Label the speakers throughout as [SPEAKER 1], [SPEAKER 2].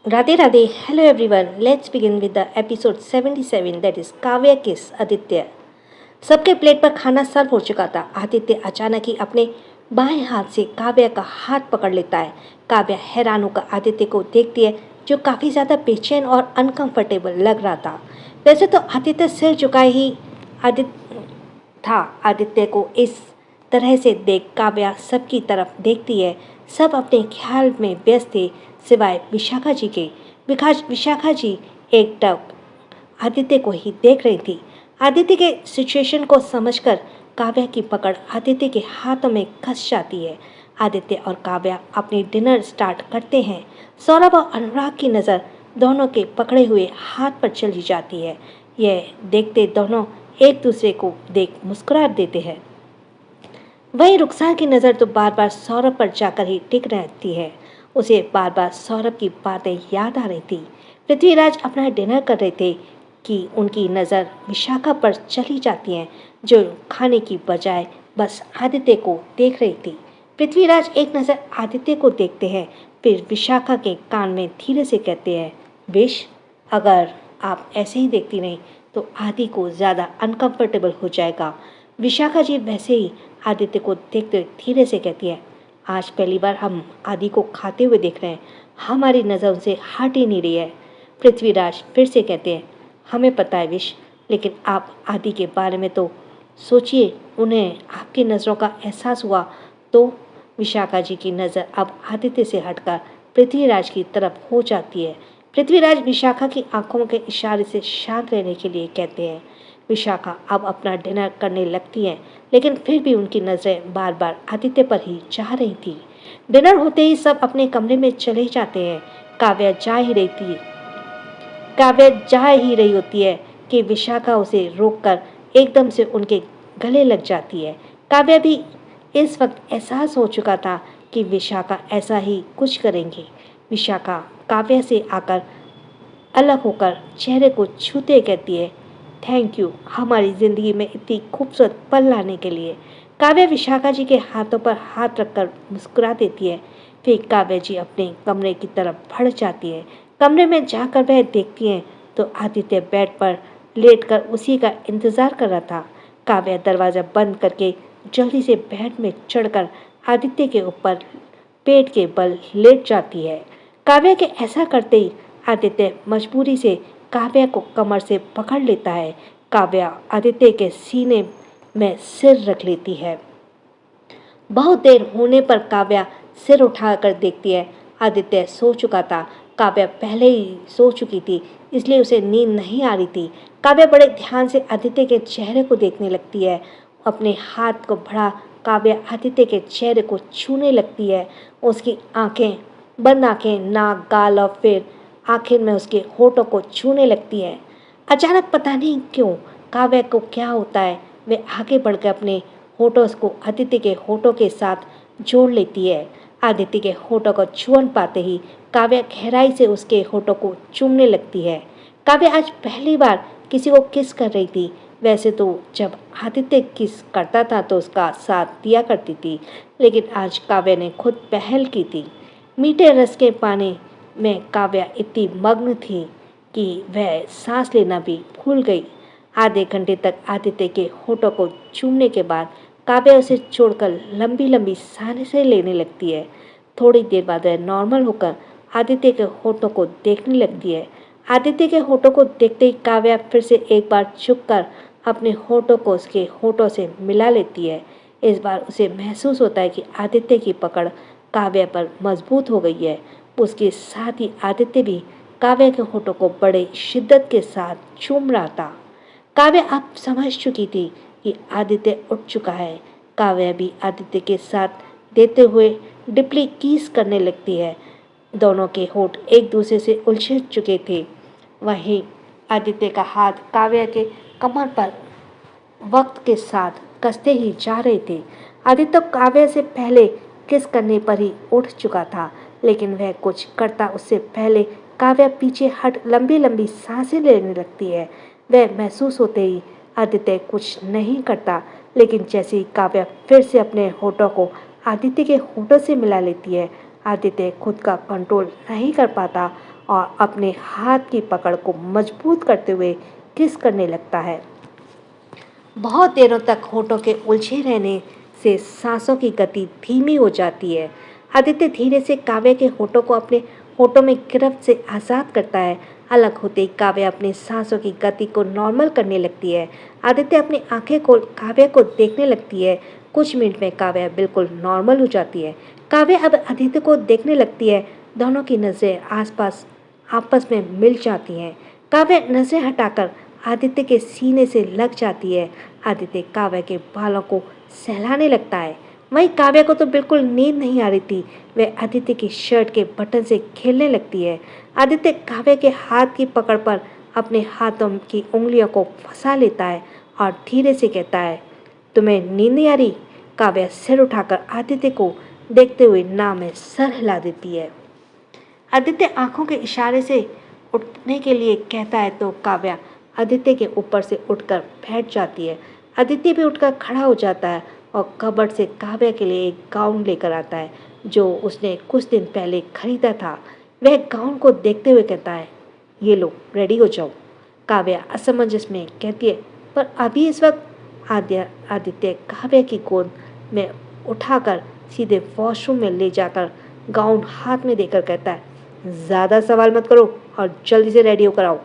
[SPEAKER 1] Radhe Radhe, hello everyone. Let's begin with the episode 77 that is Kavya Kiss Aditya. सबके plate पर खाना सर्व हो चुका था। आदित्य अचानक ही अपने बाएं हाथ से काव्या का हाथ पकड़ लेता है। काव्या हैरान होकर आदित्य को देखती है जो काफ़ी ज़्यादा बेचैन और अनकंफर्टेबल लग रहा था। वैसे तो आदित्य सिर झुकाए ही आदित्य था। आदित्य को इस तरह से देख काव्या सबकी तरफ देखती है। सब अपने ख्याल में व्यस्त थे सिवाय विशाखा जी के। विशाखा जी एकटक आदित्य को ही देख रही थी। आदित्य के सिचुएशन को समझकर काव्या की पकड़ आदित्य के हाथों में कस जाती है। आदित्य और काव्या अपनी डिनर स्टार्ट करते हैं। सौरभ और अनुराग की नज़र दोनों के पकड़े हुए हाथ पर चली जाती है। यह देखते दोनों एक दूसरे को देख मुस्कुरा देते हैं। वहीं रुखसार की नज़र तो बार बार सौरभ पर जाकर ही टिक रहती है। उसे बार बार सौरभ की बातें याद आ रही थी। पृथ्वीराज अपना डिनर कर रहे थे कि उनकी नज़र विशाखा पर चली जाती है जो खाने की बजाय बस आदित्य को देख रही थी। पृथ्वीराज एक नज़र आदित्य को देखते हैं, फिर विशाखा के कान में धीरे से कहते हैं, विश, अगर आप ऐसे ही देखती नहीं तो आदि को ज़्यादा अनकंफर्टेबल हो जाएगा। विशाखा जी वैसे ही आदित्य को देखते हुए धीरे से कहती है, आज पहली बार हम आदि को खाते हुए देख रहे हैं। हमारी नज़र उनसे हट ही नहीं रही है। पृथ्वीराज फिर से कहते हैं, हमें पता है विश, लेकिन आप आदि के बारे में तो सोचिए। उन्हें आपकी नज़रों का एहसास हुआ तो। विशाखा जी की नज़र अब आदित्य से हटकर पृथ्वीराज की तरफ हो जाती है। पृथ्वीराज विशाखा की आंखों के इशारे से शांत रहने के लिए कहते हैं। विशाखा अब अपना डिनर करने लगती हैं, लेकिन फिर भी उनकी नज़रें बार बार आदित्य पर ही जा रही थी। डिनर होते ही सब अपने कमरे में चले जाते हैं। काव्या जा ही रही होती है कि विशाखा उसे रोककर एकदम से उनके गले लग जाती है। काव्या भी इस वक्त एहसास हो चुका था कि विशाखा ऐसा ही कुछ करेंगी। विशाखा काव्या से आकर अलग होकर चेहरे को छूते कहती है, थैंक यू हमारी ज़िंदगी में इतनी खूबसूरत पल लाने के लिए। काव्या विशाखा जी के हाथों पर हाथ रखकर मुस्कुरा देती है। फिर काव्या जी अपने कमरे की तरफ बढ़ जाती है। कमरे में जाकर वह देखती हैं तो आदित्य बेड पर लेटकर उसी का इंतज़ार कर रहा था। काव्या दरवाज़ा बंद करके जल्दी से बेड में चढ़कर आदित्य के ऊपर पेट के बल लेट जाती है। काव्या के ऐसा करते ही आदित्य मजबूरी से काव्या को कमर से पकड़ लेता है। काव्या आदित्य के सीने में सिर रख लेती है। बहुत देर होने पर काव्या सिर उठाकर देखती है। आदित्य सो चुका था। काव्या पहले ही सो चुकी थी, इसलिए उसे नींद नहीं आ रही थी। काव्या बड़े ध्यान से आदित्य के चेहरे को देखने लगती है। अपने हाथ को बढ़ा काव्या आदित्य के चेहरे को छूने लगती है। उसकी आंखें, बंद आंखें, नाक, गाल और फिर आखिर में उसके होठों को छूने लगती है। अचानक पता नहीं क्यों काव्या को क्या होता है, वे आगे बढ़कर अपने होठों को आदित्य के होठों के साथ जोड़ लेती है। आदित्य के होठों को छुअन पाते ही काव्या गहराई से उसके होठों को चूमने लगती है। काव्या आज पहली बार किसी को किस कर रही थी। वैसे तो जब आदित्य किस करता था तो उसका साथ दिया करती थी, लेकिन आज काव्या ने खुद पहल की थी। मीठे रस के पानी में काव्या इतनी मग्न थी कि वह सांस लेना भी भूल गई। आधे घंटे तक आदित्य के होठों को चूमने के बाद काव्या उसे छोड़कर लंबी लंबी सांसें लेने लगती है। थोड़ी देर बाद वह नॉर्मल होकर आदित्य के होठों को देखने लगती है। आदित्य के होठों को देखते ही काव्या फिर से एक बार झुककर अपने होठों को उसके होठों से मिला लेती है। इस बार उसे महसूस होता है कि आदित्य की पकड़ काव्या पर मजबूत हो गई है। उसके साथ ही आदित्य भी काव्या के होठों को बड़े शिद्दत के साथ चूम रहा था। काव्या अब समझ चुकी थी कि आदित्य उठ चुका है। काव्या भी आदित्य के साथ देते हुए डिपली कीस करने लगती है। दोनों के होठ एक दूसरे से उलझ चुके थे। वहीं आदित्य का हाथ काव्या के कमर पर वक्त के साथ कसते ही जा रहे थे। आदित्य काव्या से पहले किस करने पर ही उठ चुका था, लेकिन वह कुछ करता उससे पहले काव्या पीछे हट लंबी लंबी सांसें लेने लगती है। वह महसूस होते ही आदित्य कुछ नहीं करता, लेकिन जैसे ही काव्या फिर से अपने होठों को आदित्य के होठों से मिला लेती है, आदित्य खुद का कंट्रोल नहीं कर पाता और अपने हाथ की पकड़ को मजबूत करते हुए किस करने लगता है। बहुत देरों तक होठों के उलझे रहने से सांसों की गति धीमी हो जाती है। आदित्य धीरे से काव्य के होठों को अपने होठों में गिरफ्त से आज़ाद करता है। अलग होते ही काव्य अपनी सांसों की गति को नॉर्मल करने लगती है। आदित्य अपनी आंखें खोल काव्य को देखने लगती है। कुछ मिनट में काव्य बिल्कुल नॉर्मल हो जाती है। काव्य अब आदित्य को देखने लगती है। दोनों की नज़रें आसपास आपस में मिल जाती हैं। काव्य नज़रें हटाकर आदित्य के सीने से लग जाती है। आदित्य काव्य के बालों को सहलाने लगता है। वहीं काव्य को तो बिल्कुल नींद नहीं आ रही थी। वह आदित्य की शर्ट के बटन से खेलने लगती है। आदित्य काव्य के हाथ की पकड़ पर अपने हाथों की उंगलियों को फंसा लेता है और धीरे से कहता है, तुम्हें नींद नहीं आ रही? काव्य सिर उठाकर आदित्य को देखते हुए नाव में सर हिला देती है। आदित्य आंखों के इशारे से उठने के लिए कहता है तो काव्या आदित्य के ऊपर से उठकर बैठ जाती है। आदित्य भी उठकर खड़ा हो जाता है और कबर्ड से काव्या के लिए एक गाउन लेकर आता है जो उसने कुछ दिन पहले खरीदा था। वह गाउन को देखते हुए कहता है, ये लो, रेडी हो जाओ। काव्या असमंजस में कहती है, पर अभी इस वक्त? आदित्य काव्या की गोद में उठाकर सीधे वॉशरूम में ले जाकर गाउन हाथ में देकर कहता है, ज़्यादा सवाल मत करो और जल्दी से रेडी होकर आओ।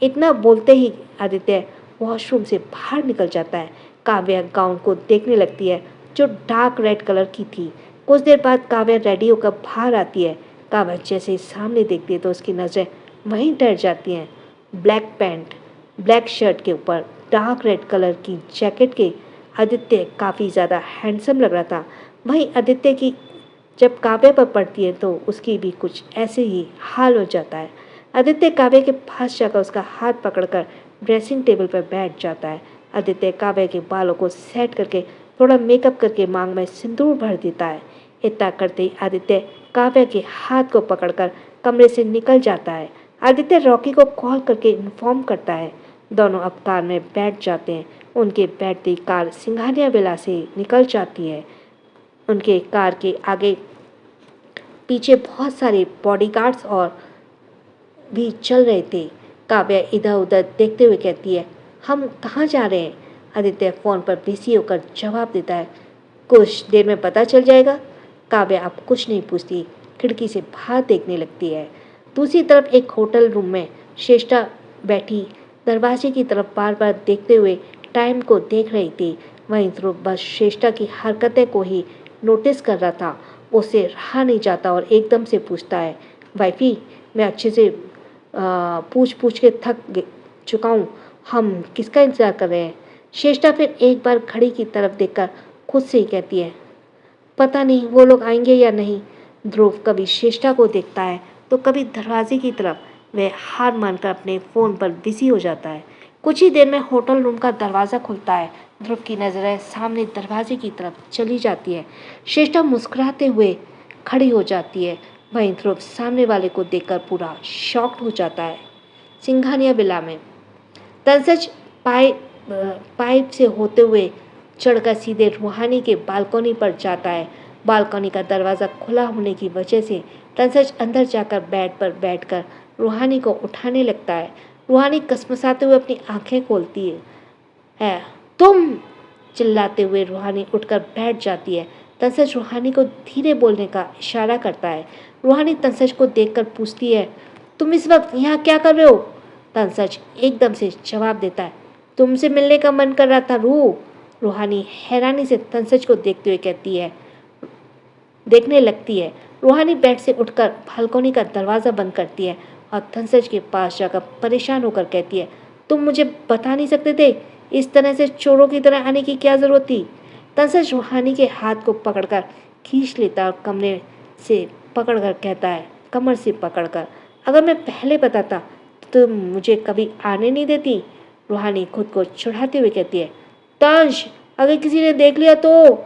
[SPEAKER 1] इतना बोलते ही आदित्य वॉशरूम से बाहर निकल जाता है। काव्या गाउन को देखने लगती है जो डार्क रेड कलर की थी। कुछ देर बाद काव्या रेडी होकर बाहर आती है। काव्या जैसे ही सामने देखती है तो उसकी नज़रें वहीं ठहर जाती हैं। ब्लैक पैंट, ब्लैक शर्ट के ऊपर डार्क रेड कलर की जैकेट के आदित्य काफ़ी ज़्यादा हैंडसम लग रहा था। वहीं आदित्य की जब काव्य पर पड़ती है तो उसकी भी कुछ ऐसे ही हाल हो जाता है। आदित्य काव्य के पास जाकर उसका हाथ पकड़कर ड्रेसिंग टेबल पर बैठ जाता है। आदित्य काव्य के बालों को सेट करके थोड़ा मेकअप करके मांग में सिंदूर भर देता है। इतना करते ही आदित्य काव्य के हाथ को पकड़कर कमरे से निकल जाता है। आदित्य रॉकी को कॉल करके इन्फॉर्म करता है। दोनों अब कार में बैठ जाते हैं। उनके बैठते ही कार सिंघानिया विला से निकल जाती है। उनके कार के आगे पीछे बहुत सारे बॉडीगार्ड्स और भी चल रहे थे। काव्या इधर उधर देखते हुए कहती है, हम कहाँ जा रहे हैं? आदित्य फ़ोन पर बिजी होकर जवाब देता है, कुछ देर में पता चल जाएगा। काव्या अब कुछ नहीं पूछती, खिड़की से बाहर देखने लगती है। दूसरी तरफ एक होटल रूम में श्रेष्ठा बैठी दरवाजे की तरफ बार बार देखते हुए टाइम को देख रही थी। वहीं ध्रुव बस श्रेष्ठा की हरकतें को ही नोटिस कर रहा था। उसे रहा नहीं जाता और एकदम से पूछता है, वाइफी, मैं अच्छे से पूछ पूछ के थक चुका हूँ, हम किसका इंतज़ार कर रहे हैं? श्रेष्ठा फिर एक बार घड़ी की तरफ देखकर खुद से ही कहती है, पता नहीं वो लोग आएंगे या नहीं। ध्रुव कभी श्रेष्ठा को देखता है तो कभी दरवाजे की तरफ। वह हार मानकर अपने फ़ोन पर बिजी हो जाता है। कुछ ही देर में होटल रूम का दरवाज़ा खुलता है। ध्रुव की नज़रें सामने दरवाजे की तरफ चली जाती है। श्रेष्ठा मुस्कुराते हुए खड़ी हो जाती है। वहीं ध्रुव सामने वाले को देखकर पूरा शॉक्ड हो जाता है। सिंघानिया विला में तंसज पाइप से होते हुए चढ़कर सीधे रूहानी के बालकनी पर जाता है। बालकनी का दरवाज़ा खुला होने की वजह से तंसज अंदर जाकर बेड पर बैठकर रूहानी को उठाने लगता है। रूहानी कसमसाते हुए अपनी आंखें खोलती है। तुम! चिल्लाते हुए रूहानी उठकर बैठ जाती है। तंसज रूहानी को धीरे बोलने का इशारा करता है। रूहानी तंसज को देखकर पूछती है, तुम इस वक्त यहाँ क्या कर रहे हो? तंसज एकदम से जवाब देता है, तुमसे मिलने का मन कर रहा था रूह। रूहानी हैरानी से तंसज को देखने लगती है। रूहानी बेड से उठकर बालकनी का दरवाज़ा बंद करती है और तंसज के पास जाकर परेशान होकर कहती है, तुम मुझे बता नहीं सकते थे? इस तरह से चोरों की तरह आने की क्या ज़रूरत थी? तंसज रूहानी के हाथ को पकड़कर खींच लेता और कमर से पकड़कर, अगर मैं पहले पता था तो मुझे कभी आने नहीं देती। रूहानी खुद को छुड़ाते हुए कहती है, तंश, अगर किसी ने देख लिया तो?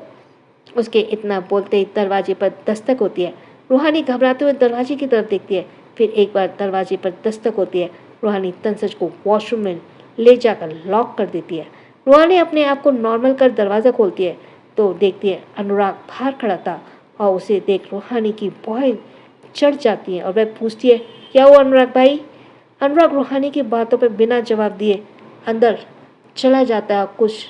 [SPEAKER 1] उसके इतना बोलते ही दरवाजे पर दस्तक होती है। रूहानी घबराते हुए दरवाजे की तरफ देखती है। फिर एक बार दरवाजे पर दस्तक होती है। रूहानी तंसज को वॉशरूम में ले जाकर लॉक कर देती है। रूहानी अपने आप को नॉर्मल कर दरवाज़ा खोलती है तो देखती है अनुराग बाहर खड़ा था और उसे देख रूहानी की बॉय चढ़ जाती है और वह पूछती है, क्या हुआ अनुराग भाई? अनुराग रूहानी की बातों पर बिना जवाब दिए अंदर चला जाता है और कुछ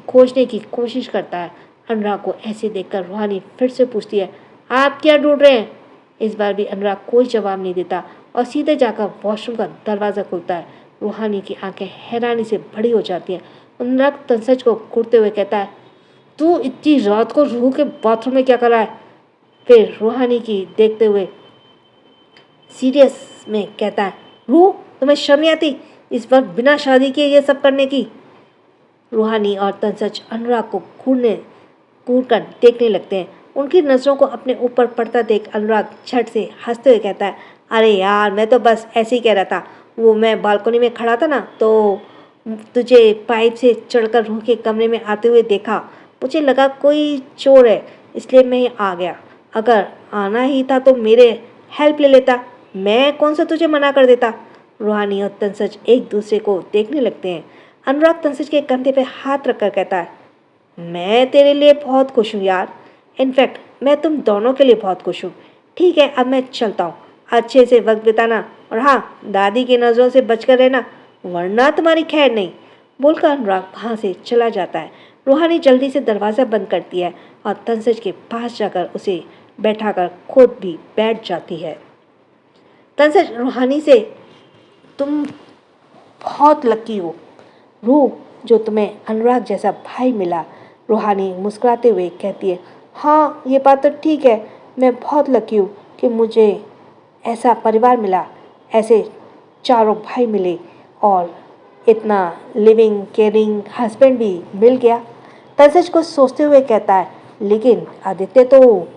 [SPEAKER 1] खोजने की कोशिश करता है। अनुराग को ऐसे देखकर रूहानी फिर से पूछती है, आप क्या ढूंढ रहे हैं? इस बार भी अनुराग कोई जवाब नहीं देता और सीधे जाकर वॉशरूम का दरवाज़ा खुलता है। रूहानी की आंखें हैरानी से बड़ी हो जाती हैं। अनुराग तंसज को घूरते हुए कहता है, तू इतनी रात को रूह के बाथरूम में क्या कर रहा है? फिर रूहानी की देखते हुए सीरियस में कहता है, रूह तुम्हें शर्म नहीं आती इस वक्त बिना शादी किए ये सब करने की? रूहानी और तंसज अनुराग को घूर कर देखने लगते हैं। उनकी नज़रों को अपने ऊपर पड़ता देख अनुराग झट से हंसते हुए कहता है, अरे यार मैं तो बस ऐसे ही कह रहा था, वो मैं बालकनी में खड़ा था ना तो तुझे पाइप से चढ़कर रूह के कमरे में आते हुए देखा, मुझे लगा कोई चोर है इसलिए मैं आ गया। अगर आना ही था तो मेरे हेल्प ले लेता, मैं कौन सा तुझे मना कर देता। रूहानी और तंसज एक दूसरे को देखने लगते हैं। अनुराग तंसज के कंधे पे हाथ रखकर कहता है, मैं तेरे लिए बहुत खुश हूँ यार, इनफैक्ट मैं तुम दोनों के लिए बहुत खुश हूँ। ठीक है अब मैं चलता हूँ, अच्छे से वक्त बिताना और हाँ दादी की नज़रों से बचकर रहना वरना तुम्हारी खैर नहीं। बोलकर अनुराग वहाँ से चला जाता है। रूहानी जल्दी से दरवाज़ा बंद करती है और तंसज के पास जाकर उसे बैठाकर खुद भी बैठ जाती है। तंसज रूहानी से, तुम बहुत लकी हो रूह जो तुम्हें अनुराग जैसा भाई मिला। रूहानी मुस्कुराते हुए कहती है, हाँ ये बात तो ठीक है, मैं बहुत लकी हूँ कि मुझे ऐसा परिवार मिला, ऐसे चारों भाई मिले और इतना लिविंग केयरिंग हस्बैंड भी मिल गया। तंसज कुछ सोचते हुए कहता है, लेकिन आदित्य तो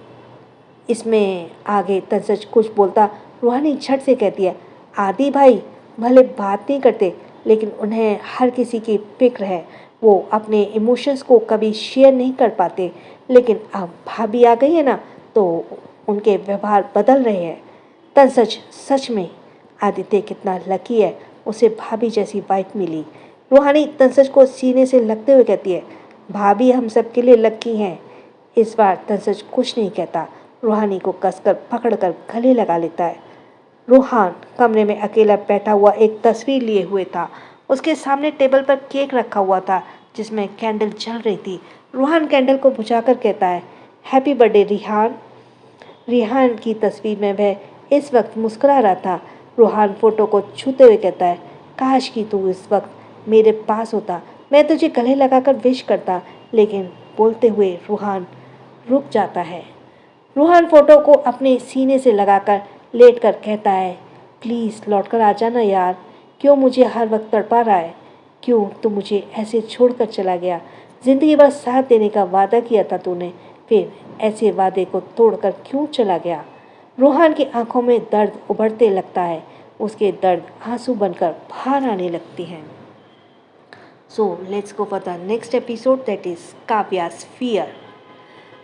[SPEAKER 1] इसमें आगे तंसज कुछ बोलता रूहानी झट से कहती है, आदि भाई भले बात नहीं करते लेकिन उन्हें हर किसी की फिक्र है, वो अपने इमोशंस को कभी शेयर नहीं कर पाते, लेकिन अब भाभी आ गई है ना तो उनके व्यवहार बदल रहे हैं। तंसज सच में आदित्य कितना लकी है, उसे भाभी जैसी वाइफ मिली। रूहानी तंसज को सीने से लगते हुए कहती है, भाभी हम सब के लिए लकी हैं। इस बार तंसज कुछ नहीं कहता, रूहानी को कसकर पकड़कर गले लगा लेता है। रूहान कमरे में अकेला बैठा हुआ एक तस्वीर लिए हुए था। उसके सामने टेबल पर केक रखा हुआ था जिसमें कैंडल जल रही थी। रूहान कैंडल को बुझाकर कहता है, हैप्पी बर्थडे रिहान। रिहान की तस्वीर में वह इस वक्त मुस्कुरा रहा था। रूहान फोटो को छूते हुए कहता है, काश कि तू इस वक्त मेरे पास होता, मैं तुझे गले लगाकर विश करता। लेकिन बोलते हुए रूहान रुक जाता है। रूहान फोटो को अपने सीने से लगाकर लेटकर कहता है, प्लीज़ लौट कर आ जाना यार, क्यों मुझे हर वक्त तड़पा रहा है? क्यों तू मुझे ऐसे छोड़कर चला गया? ज़िंदगी भर साथ देने का वादा किया था तूने, फिर ऐसे वादे को तोड़कर क्यों चला गया? रूहान की आंखों में दर्द उभरते लगता है, उसके दर्द आंसू बनकर बाहर आने लगती हैं। So let's go for the next episode, that is Kavya's fear.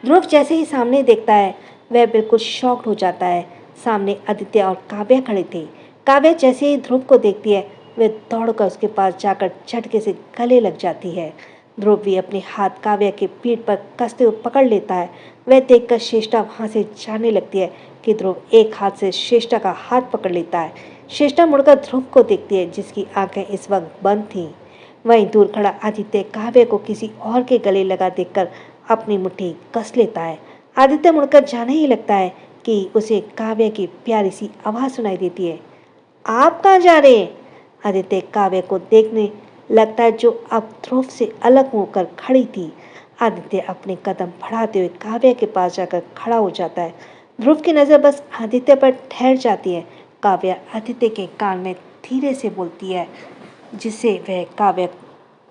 [SPEAKER 1] Dhruv जैसे ही सामने देखता है वह बिल्कुल शॉक्ड हो जाता है। सामने आदित्य और काव्या खड़े थे। काव्या जैसे ही ध्रुव को देखती है वह दौड़कर उसके पास जाकर झटके से गले लग जाती है। ध्रुव भी अपने हाथ काव्या के पीठ पर कसते हुए पकड़ लेता है। वह देखकर श्रेष्ठा वहाँ से जाने लगती है कि ध्रुव एक हाथ से श्रेष्ठा का हाथ पकड़ लेता है। श्रेष्ठा मुड़कर ध्रुव को देखती है जिसकी आंखें इस वक्त बंद थीं। वहीं दूर खड़ा आदित्य काव्या को किसी और के गले लगा देखकर अपनी मुट्ठी कस लेता है। आदित्य मुड़कर जाने ही लगता है कि उसे काव्या की प्यारी सी आवाज़ सुनाई देती है, आप कहाँ जा रहे हैं? आदित्य काव्या को देखने लगता है जो अब ध्रुव से अलग होकर खड़ी थी। आदित्य अपने कदम बढ़ाते हुए काव्या के पास जाकर खड़ा हो जाता है। ध्रुव की नज़र बस आदित्य पर ठहर जाती है। काव्या आदित्य के कान में धीरे से बोलती है जिससे वह काव्या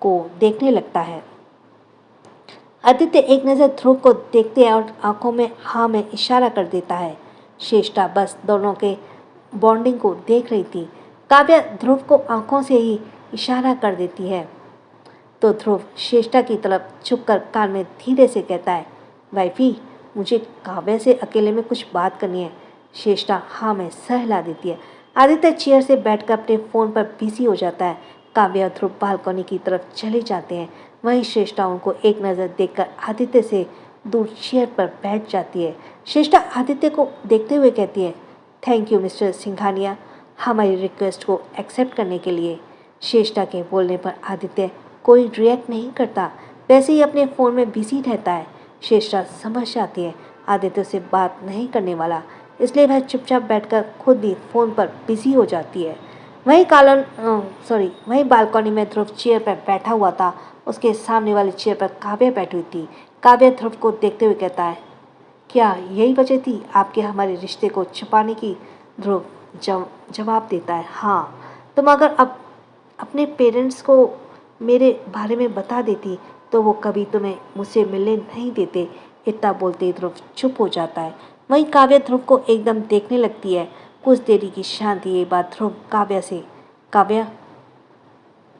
[SPEAKER 1] को देखने लगता है। आदित्य एक नज़र ध्रुव को देखते हैं और आंखों में हाँ में इशारा कर देता है। श्रेष्ठा बस दोनों के बॉन्डिंग को देख रही थी। काव्या ध्रुव को आंखों से ही इशारा कर देती है तो ध्रुव श्रेष्ठा की तरफ झुककर कान में धीरे से कहता है, वाइफी मुझे काव्या से अकेले में कुछ बात करनी है। श्रेष्ठा हाँ में सर हिला देती है। आदित्य चेयर से बैठकर अपने फ़ोन पर बिजी हो जाता है। काव्या और ध्रुव बालकनी की तरफ चले जाते हैं। वहीं श्रेष्ठा उनको एक नज़र देखकर आदित्य से दूर चेयर पर बैठ जाती है। श्रेष्ठा आदित्य को देखते हुए कहती है, थैंक यू मिस्टर सिंघानिया, हमारी रिक्वेस्ट को एक्सेप्ट करने के लिए। श्रेष्ठा के बोलने पर आदित्य कोई रिएक्ट नहीं करता, वैसे ही अपने फ़ोन में बिजी रहता है। श्रेष्ठा समझ जाती है आदित्य से बात नहीं करने वाला, इसलिए वह चुपचाप बैठकर खुद भी फ़ोन पर बिजी हो जाती है। वहीं बालकनी में ध्रुव चेयर पर बैठा हुआ था। उसके सामने वाली चेयर पर काव्या बैठी हुई थी। काव्या ध्रुव को देखते हुए कहता है, क्या यही वजह थी आपके हमारे रिश्ते को छुपाने की? ध्रुव जवाब देता है, हाँ। तुम अगर अब अपने पेरेंट्स को मेरे बारे में बता देती तो वो कभी तुम्हें मुझसे मिलने नहीं देते। इतना बोलते ही ध्रुव चुप हो जाता है। वहीं काव्या ध्रुव को एकदम देखने लगती है। कुछ देरी की शांति ये बात ध्रुव काव्या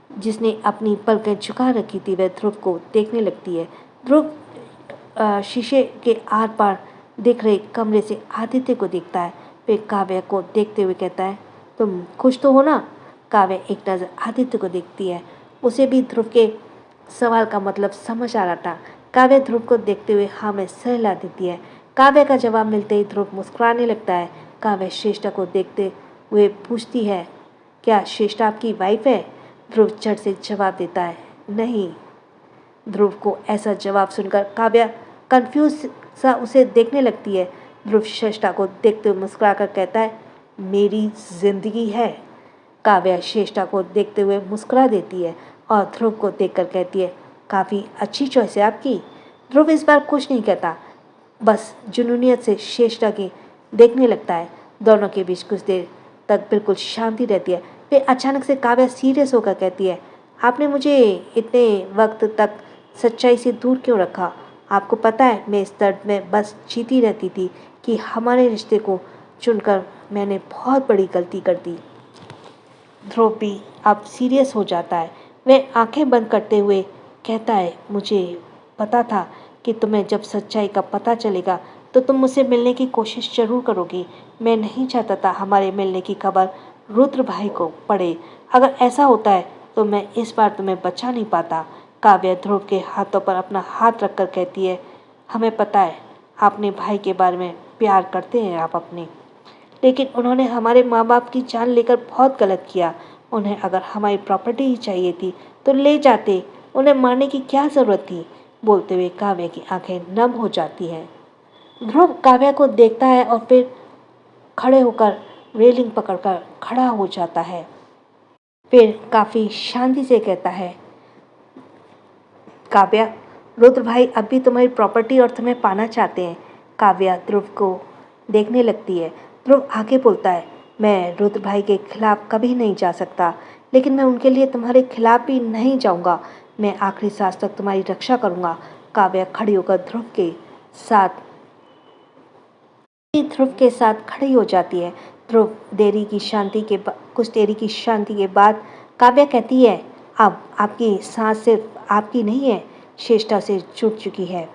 [SPEAKER 1] जिसने अपनी पलकें झुका रखी थी वह ध्रुव को देखने लगती है। ध्रुव शीशे के आर पार दिख रहे कमरे से आदित्य को देखता है। फिर काव्या को देखते हुए कहता है, तुम खुश तो हो ना? काव्या एक नज़र आदित्य को देखती है। उसे भी ध्रुव के सवाल का मतलब समझ आ रहा था। काव्या ध्रुव को देखते हुए हाँ में सर हिला देती है। काव्या का जवाब मिलते ही ध्रुव मुस्कुराने लगता है। काव्या श्रेष्ठा को देखते हुए पूछती है, क्या श्रेष्ठा आपकी वाइफ है? ध्रुव झट से जवाब देता है, नहीं। ध्रुव को ऐसा जवाब सुनकर काव्या कंफ्यूज सा उसे देखने लगती है। ध्रुव श्रेष्ठा को देखते हुए मुस्कुराकर कहता है, मेरी जिंदगी है। काव्या श्रेष्ठा को देखते हुए मुस्कुरा देती है और ध्रुव को देखकर कहती है, काफ़ी अच्छी चॉइस है आपकी। ध्रुव इस बार कुछ नहीं कहता, बस जुनूनियत से श्रेष्ठा की देखने लगता है। दोनों के बीच कुछ देर तक बिल्कुल शांति रहती है। फिर अचानक से काव्या सीरियस होकर कहती है, आपने मुझे इतने वक्त तक सच्चाई से दूर क्यों रखा? आपको पता है मैं इस दर्द में बस जीती रहती थी कि हमारे रिश्ते को चुनकर मैंने बहुत बड़ी गलती कर दी। ध्रुव भी अब सीरियस हो जाता है। वह आंखें बंद करते हुए कहता है, मुझे पता था कि तुम्हें जब सच्चाई का पता चलेगा तो तुम मुझसे मिलने की कोशिश जरूर करोगी। मैं नहीं चाहता था हमारे मिलने की खबर रुद्र भाई को पड़े। अगर ऐसा होता है तो मैं इस बार तुम्हें बचा नहीं पाता। काव्या ध्रुव के हाथों पर अपना हाथ रखकर कहती है, हमें पता है आपने भाई के बारे में प्यार करते हैं आप अपने, लेकिन उन्होंने हमारे माँ बाप की जान लेकर बहुत गलत किया। उन्हें अगर हमारी प्रॉपर्टी ही चाहिए थी तो ले जाते, उन्हें मारने की क्या ज़रूरत थी? बोलते हुए काव्या की आंखें नम हो जाती हैं। ध्रुव काव्या को देखता है और फिर खड़े होकर रेलिंग पकड़कर खड़ा हो जाता है। फिर काफ़ी शांति से कहता है, काव्या, रुद्र भाई अब भी तुम्हारी प्रॉपर्टी और तुम्हें पाना चाहते हैं। काव्या ध्रुव को देखने लगती है। ध्रुव आगे बोलता है, मैं रुद्र भाई के खिलाफ कभी नहीं जा सकता, लेकिन मैं उनके लिए तुम्हारे खिलाफ भी नहीं जाऊंगा। मैं आखिरी सांस तक तुम्हारी रक्षा करूंगा। काव्या खड़ी होकर ध्रुव के साथ खड़ी हो जाती है। ध्रुव कुछ देरी की शांति के बाद काव्या कहती है, अब आपकी सांस सिर्फ आपकी नहीं है, श्रेष्ठा से जुड़ चुकी है।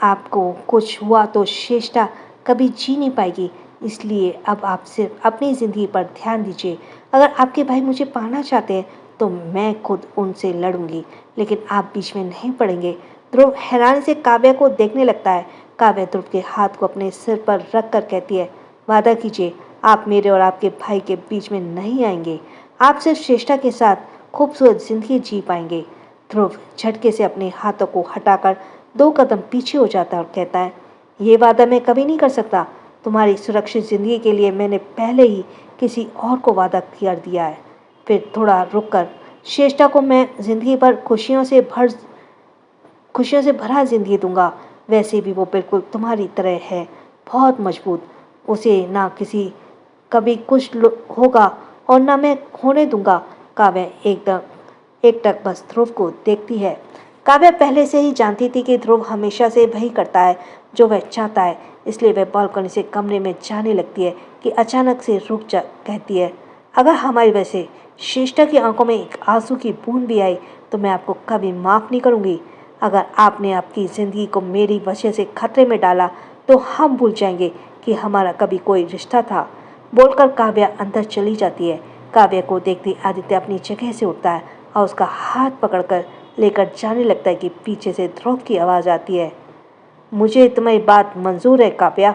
[SPEAKER 1] आपको कुछ हुआ तो श्रेष्ठा कभी जी नहीं पाएगी, इसलिए अब आप सिर्फ अपनी ज़िंदगी पर ध्यान दीजिए। अगर आपके भाई मुझे पाना चाहते हैं तो मैं खुद उनसे लड़ूंगी, लेकिन आप बीच में नहीं पड़ेंगे। ध्रुव हैरानी से काव्या को देखने लगता है। काव्या ध्रुव के हाथ को अपने सिर पर रख कर कहती है, वादा कीजिए आप मेरे और आपके भाई के बीच में नहीं आएंगे। आप सिर्फ श्रेष्ठा के साथ खूबसूरत जिंदगी जी पाएंगे। ध्रुव झटके से अपने हाथों को हटाकर 2 कदम पीछे हो जाता है और कहता है, ये वादा मैं कभी नहीं कर सकता। तुम्हारी सुरक्षित ज़िंदगी के लिए मैंने पहले ही किसी और को वादा कर दिया है। फिर थोड़ा रुककर, श्रेष्ठा को मैं ज़िंदगी भर खुशियों से भरा ज़िंदगी दूंगा। वैसे भी वो बिल्कुल तुम्हारी तरह है, बहुत मजबूत। उसे ना किसी कभी कुछ होगा और ना मैं होने दूंगा। काव्या एक टक बस ध्रुव को देखती है। काव्या पहले से ही जानती थी कि ध्रुव हमेशा से वही करता है जो वह चाहता है, इसलिए वह बालकनी से कमरे में जाने लगती है कि अचानक से कहती है, अगर हमारी वजह से श्रेष्ठा की आंखों में एक आंसू की बूंद भी आई तो मैं आपको कभी माफ़ नहीं करूंगी। अगर आपने आपकी ज़िंदगी को मेरी वजह से खतरे में डाला तो हम भूल जाएंगे कि हमारा कभी कोई रिश्ता था। बोलकर काव्या अंदर चली जाती है। काव्या को देखते आदित्य अपनी जगह से उठता है और उसका हाथ पकड़कर लेकर जाने लगता है कि पीछे से ध्रुव की आवाज़ आती है, मुझे तुम्हारी बात मंजूर है काव्या।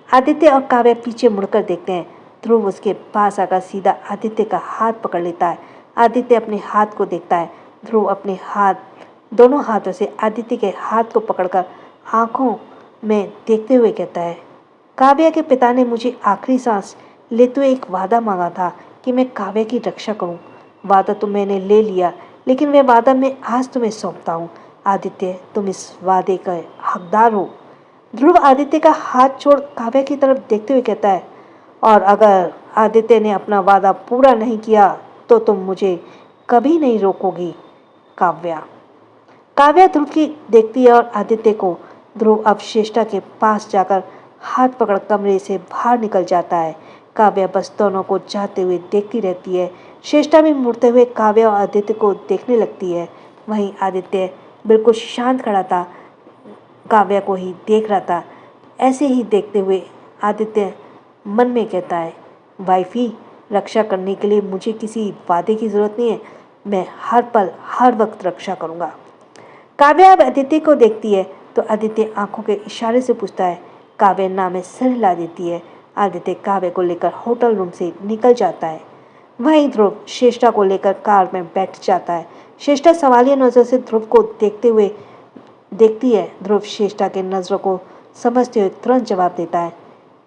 [SPEAKER 1] आदित्य और काव्या पीछे मुड़कर देखते हैं। ध्रुव उसके पास आकर सीधा आदित्य का हाथ पकड़ लेता है। आदित्य अपने हाथ को देखता है। ध्रुव अपने दोनों हाथों से आदित्य के हाथ को पकड़कर आंखों में देखते हुए कहता है, काव्या के पिता ने मुझे आखिरी सांस लेते हुए एक वादा मांगा था कि मैं काव्या की रक्षा करूं। वादा तो मैंने ले लिया, लेकिन वह वादा मैं आज तुम्हें सौंपता हूँ। आदित्य, तुम इस वादे का हकदार हो। ध्रुव आदित्य का हाथ छोड़ काव्या की तरफ देखते हुए कहता है, और अगर आदित्य ने अपना वादा पूरा नहीं किया तो तुम मुझे कभी नहीं रोकोगी। काव्या काव्या ध्रुव की देखती है और आदित्य को। ध्रुव अब श्रेष्ठा के पास जाकर हाथ पकड़ कमरे से बाहर निकल जाता है। काव्या बस दोनों को जाते हुए देखती रहती है। श्रेष्ठा भी मुड़ते हुए काव्या और आदित्य को देखने लगती है। वहीं आदित्य बिल्कुल शांत खड़ा था, काव्या को ही देख रहा था। ऐसे ही देखते हुए आदित्य मन में कहता है, वाइफी, रक्षा करने के लिए मुझे किसी वादे की जरूरत नहीं है। मैं हर पल हर वक्त रक्षा करूंगा। काव्या अब आदित्य को देखती है तो आदित्य आंखों के इशारे से पूछता है। काव्या ना में सिर हिला देती है। आदित्य काव्या को लेकर होटल रूम से निकल जाता है। वहीं ध्रुव श्रेष्ठा को लेकर कार में बैठ जाता है। श्रेष्ठा सवालिया नजर से ध्रुव को देखती है। ध्रुव श्रेष्ठा के नजरों को समझते हुए तुरंत जवाब देता है,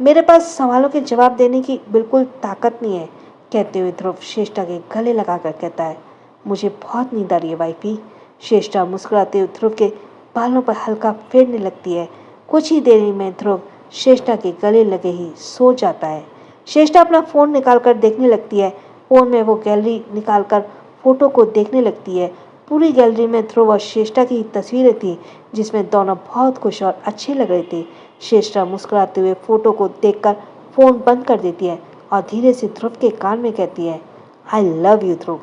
[SPEAKER 1] मेरे पास सवालों के जवाब देने की बिल्कुल ताकत नहीं है। कहते हुए ध्रुव श्रेष्ठा के गले लगाकर कहता है, मुझे बहुत नींद आ रही है वाइफी। श्रेष्ठा मुस्कुराते हुए ध्रुव के बालों पर हल्का फेरने लगती है। कुछ ही देरी में ध्रुव श्रेष्ठा के गले लगे ही सो जाता है। श्रेष्ठा अपना फ़ोन निकालकर देखने लगती है। फ़ोन में वो गैलरी निकालकर फ़ोटो को देखने लगती है। पूरी गैलरी में ध्रुव और श्रेष्ठा की तस्वीरें थी, जिसमें दोनों बहुत खुश और अच्छे लग रहे थे। श्रेष्ठा मुस्कुराते हुए फ़ोटो को देखकर फ़ोन बंद कर देती है और धीरे से ध्रुव के कान में कहती है, आई लव यू ध्रुव।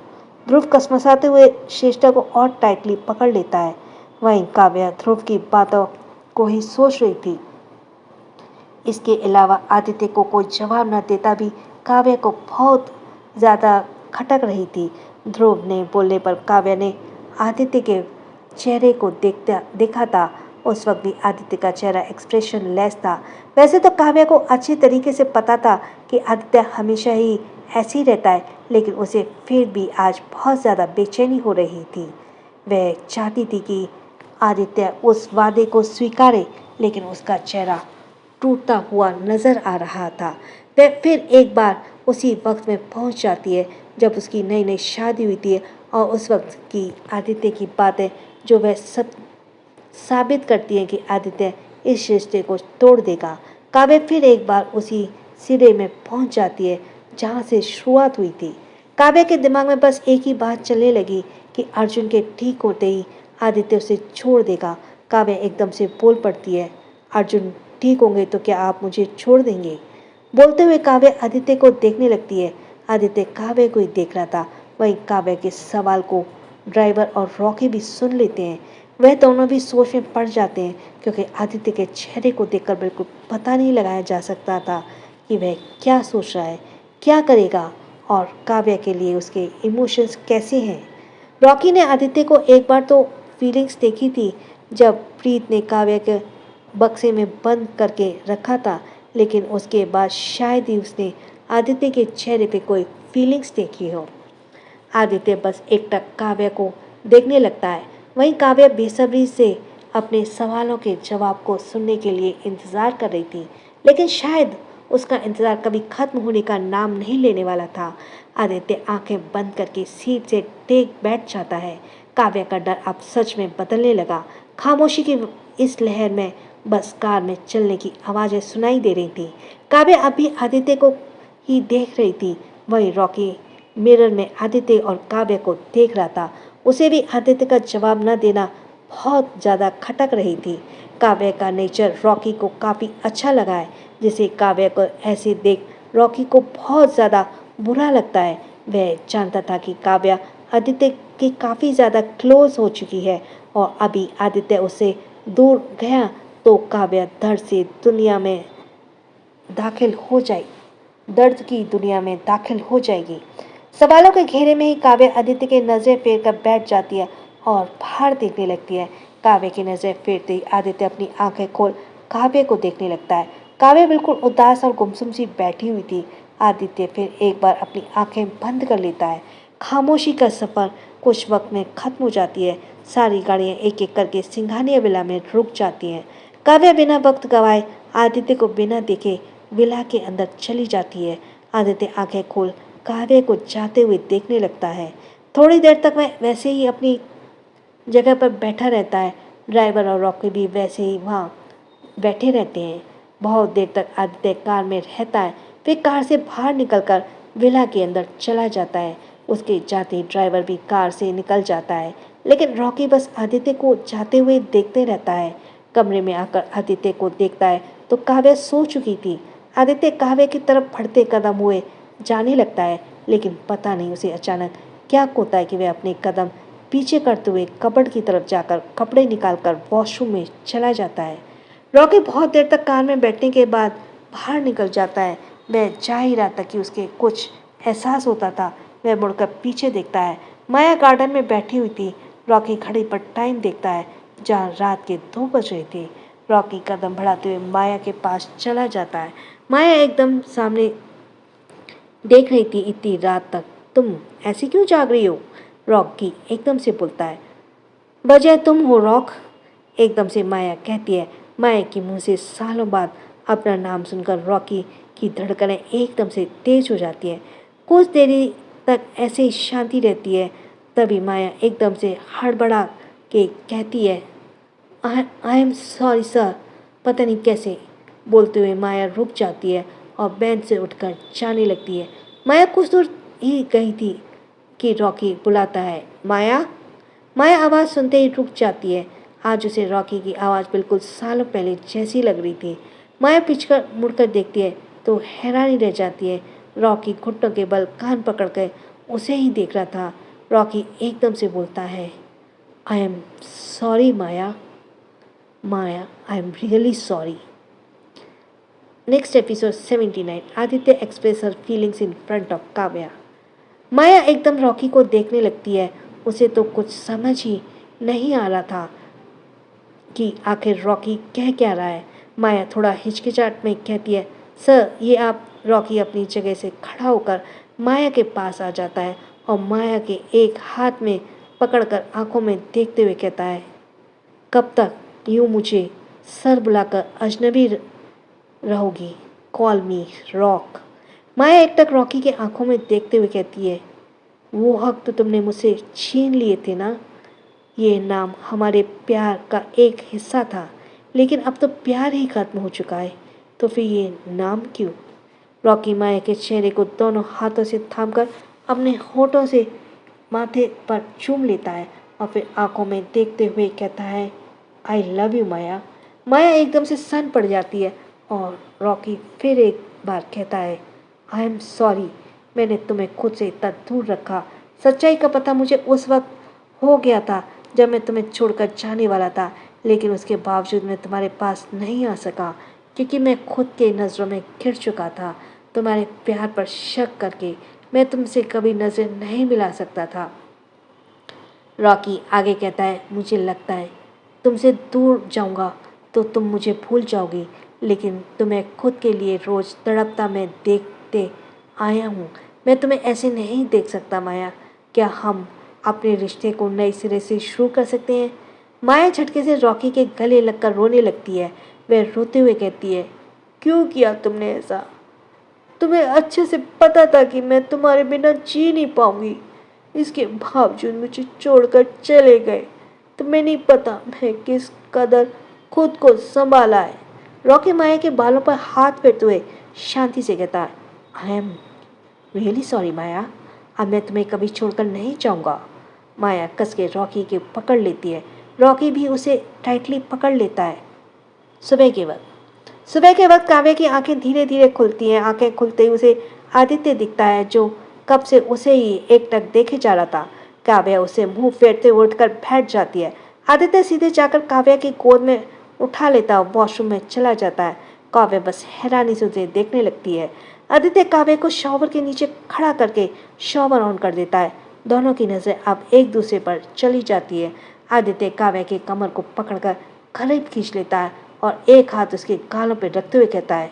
[SPEAKER 1] ध्रुव कसमसाते हुए श्रेष्ठा को और टाइटली पकड़ लेता है। वहीं काव्या ध्रुव की बातों को ही सोच रही थी। इसके अलावा आदित्य को कोई जवाब न देता भी काव्या को बहुत ज़्यादा खटक रही थी। ध्रुव ने बोलने पर काव्या ने आदित्य के चेहरे को देखा था। उस वक्त भी आदित्य का चेहरा एक्सप्रेशन लेस था। वैसे तो काव्या को अच्छी तरीके से पता था कि आदित्य हमेशा ही ऐसे ही रहता है, लेकिन उसे फिर भी आज बहुत ज़्यादा बेचैनी हो रही थी। वह चाहती थी कि आदित्य उस वादे को स्वीकारे, लेकिन उसका चेहरा टूटता हुआ नजर आ रहा था। वह फिर एक बार उसी वक्त में पहुंच जाती है जब उसकी नई नई शादी हुई थी, और उस वक्त की आदित्य की बातें जो वह सब साबित करती हैं कि आदित्य इस रिश्ते को तोड़ देगा। काव्य फिर एक बार उसी सिरे में पहुंच जाती है जहां से शुरुआत हुई थी। काव्य के दिमाग में बस एक ही बात चलने लगी कि अर्जुन के ठीक होते ही आदित्य उसे छोड़ देगा। काव्य एकदम से बोल पड़ती है, अर्जुन ठीक होंगे तो क्या आप मुझे छोड़ देंगे? बोलते हुए काव्य आदित्य को देखने लगती है। आदित्य काव्य को ही देख रहा था। वहीं काव्य के सवाल को ड्राइवर और रॉकी भी सुन लेते हैं। वह दोनों भी सोच में पड़ जाते हैं, क्योंकि आदित्य के चेहरे को देखकर बिल्कुल पता नहीं लगाया जा सकता था कि वह क्या सोच रहा है, क्या करेगा और काव्य के लिए उसके इमोशंस कैसे हैं। रॉकी ने आदित्य को एक बार तो फीलिंग्स देखी थी जब प्रीत ने काव्य के बक्से में बंद करके रखा था, लेकिन उसके बाद शायद ही उसने आदित्य के चेहरे पे कोई फीलिंग्स देखी हो। आदित्य बस एकटक काव्य को देखने लगता है। वहीं काव्य बेसब्री से अपने सवालों के जवाब को सुनने के लिए इंतज़ार कर रही थी, लेकिन शायद उसका इंतज़ार कभी खत्म होने का नाम नहीं लेने वाला था। आदित्य आंखें बंद करके सीट से टेक बैठ जाता है। काव्य का डर अब सच में बदलने लगा। खामोशी की इस लहर में बस कार में चलने की आवाज़ें सुनाई दे रही थी। काव्य अभी आदित्य को ही देख रही थी। वहीं रॉकी मिरर में आदित्य और काव्य को देख रहा था। उसे भी आदित्य का जवाब न देना बहुत ज़्यादा खटक रही थी। काव्य का नेचर रॉकी को काफ़ी अच्छा लगा है, जिसे काव्य को ऐसे देख रॉकी को बहुत ज़्यादा बुरा लगता है। वह जानता था कि काव्य आदित्य के काफ़ी ज़्यादा क्लोज हो चुकी है, और अभी आदित्य उससे दूर गया तो काव्य दर्द की दुनिया में दाखिल हो जाएगी। सवालों के घेरे में ही काव्य आदित्य के नज़रें फेर कर बैठ जाती है और बाहर देखने लगती है। काव्य की नज़रें फेरते ही आदित्य अपनी आंखें खोल काव्य को देखने लगता है। काव्या बिल्कुल उदास और गुमसुम सी बैठी हुई थी। आदित्य फिर एक बार अपनी आंखें बंद कर लेता है। खामोशी का सफर कुछ वक्त में खत्म हो जाती है। सारी गाड़ियां एक एक करके सिंघानिया विला में रुक जाती हैं। काव्या बिना वक्त गवाए आदित्य को बिना देखे विला के अंदर चली जाती है। आदित्य आंखें खोल काव्या को जाते हुए देखने लगता है। थोड़ी देर तक वह वैसे ही अपनी जगह पर बैठा रहता है। ड्राइवर और रॉकी भी वैसे ही वहाँ बैठे रहते हैं। बहुत देर तक आदित्य कार में रहता है। फिर कार से बाहर निकलकर विला के अंदर चला जाता है। उसके जाते ही ड्राइवर भी कार से निकल जाता है, लेकिन रॉकी बस आदित्य को जाते हुए देखते रहता है। कमरे में आकर आदित्य को देखता है तो काव्या सो चुकी थी। आदित्य काव्या की तरफ बढ़ते कदम हुए जाने लगता है, लेकिन पता नहीं उसे अचानक क्या होता है कि वह अपने कदम पीछे करते हुए कपबोर्ड की तरफ जाकर कपड़े निकालकर वॉशरूम में चला जाता है। रॉकी बहुत देर तक कार में बैठने के बाद बाहर निकल जाता है। वह जा ही रहा था कि उसके कुछ एहसास होता था। वह मुड़कर पीछे देखता है। माया गार्डन में बैठी हुई थी। रॉकी घड़ी पर टाइम देखता है, जहाँ रात के 2 बज रहे थे। रॉकी कदम बढ़ाते हुए माया के पास चला जाता है। माया एकदम सामने देख रही थी इतनी रात तक। तुम ऐसी क्यों जाग रही हो? रॉकी एकदम से बोलता है। वजह तुम हो रॉक, एकदम से माया कहती है। माया के मुंह से सालों बाद अपना नाम सुनकर रॉकी की धड़कनें एकदम से तेज हो जाती है। कुछ देरी तक ऐसे ही शांति रहती है। तभी माया एकदम से हड़बड़ा के कहती है, आई एम सॉरी सर। पता नहीं कैसे बोलते हुए माया रुक जाती है और बेंच से उठकर जाने लगती है। माया कुछ दूर ही गई थी कि रॉकी बुलाता है, माया। माया आवाज़ सुनते ही रुक जाती है। आज उसे रॉकी की आवाज़ बिल्कुल सालों पहले जैसी लग रही थी। माया पीछे मुड़कर देखती है तो हैरानी रह जाती है। रॉकी घुटनों के बल कान पकड़कर उसे ही देख रहा था। रॉकी एकदम से बोलता है, I am sorry Maya. Maya, I am really sorry. Next episode 79, Aditya express her feelings in front of Kavya. Maya एकदम रॉकी को देखने लगती है। उसे तो कुछ समझ ही नहीं आ रहा था कि आखिर रॉकी कह क्या रहा है। माया थोड़ा हिचकिचाहट में कहती है, सर ये आप। रॉकी अपनी जगह से खड़ा होकर माया के पास आ जाता है और माया के एक हाथ में पकड़कर आंखों में देखते हुए कहता है, कब तक यूँ मुझे सर बुलाकर अजनबी रहोगी? कॉल मी रॉक। माया एक टक रॉकी के आंखों में देखते हुए कहती है, वो हक तो तुमने मुझसे छीन लिए थे ना। ये नाम हमारे प्यार का एक हिस्सा था, लेकिन अब तो प्यार ही खत्म हो चुका है, तो फिर ये नाम क्यों? रॉकी माया के चेहरे को दोनों हाथों से थामकर अपने होठों से माथे पर चूम लेता है और फिर आंखों में देखते हुए कहता है, आई लव यू माया। माया एकदम से सन पड़ जाती है और रॉकी फिर एक बार कहता है, आई एम सॉरी। मैंने तुम्हें खुद से इतना दूर रखा। सच्चाई का पता मुझे उस वक्त हो गया था जब मैं तुम्हें छोड़कर जाने वाला था, लेकिन उसके बावजूद मैं तुम्हारे पास नहीं आ सका, क्योंकि मैं खुद के नज़रों में गिर चुका था। तुम्हारे प्यार पर शक करके मैं तुमसे कभी नज़र नहीं मिला सकता था। रॉकी आगे कहता है, मुझे लगता है तुमसे दूर जाऊंगा तो तुम मुझे भूल जाओगी, लेकिन तुम्हें खुद के लिए रोज़ तड़पता मैं देखते आया हूँ। मैं तुम्हें ऐसे नहीं देख सकता माया। क्या हम अपने रिश्ते को नए सिरे से शुरू कर सकते हैं? माया झटके से रॉकी के गले लगकर रोने लगती है। वह रोते हुए कहती है, क्यों किया तुमने ऐसा? तुम्हें अच्छे से पता था कि मैं तुम्हारे बिना जी नहीं पाऊंगी, इसके बावजूद मुझे छोड़कर चले गए। तुम्हें नहीं पता मैं किस कदर खुद को संभाला है। रॉकी माया के बालों पर हाथ फेरते हुए शांति से कहता है, आई एम रियली सॉरी माया। अब मैं तुम्हें कभी छोड़कर नहीं जाऊंगा। माया कस के रॉकी के पकड़ लेती है। रॉकी भी उसे टाइटली पकड़ लेता है। सुबह के वक्त काव्या की आंखें धीरे धीरे खुलती हैं। आंखें खुलते ही उसे आदित्य दिखता है, जो कब से उसे ही एकटक देखे जा रहा था। काव्या उसे मुंह फेरते उठकर बैठ जाती है। आदित्य सीधे जाकर काव्या की गोद में उठा लेता और वॉशरूम में चला जाता है। काव्या बस हैरानी से उसे देखने लगती है। आदित्य काव्या को शॉवर के नीचे खड़ा करके शॉवर ऑन कर देता है। दोनों की नज़र अब एक दूसरे पर चली जाती है। आदित्य काव्या के कमर को पकड़कर करीब खींच लेता है और एक हाथ उसके गालों पर रखते हुए कहता है,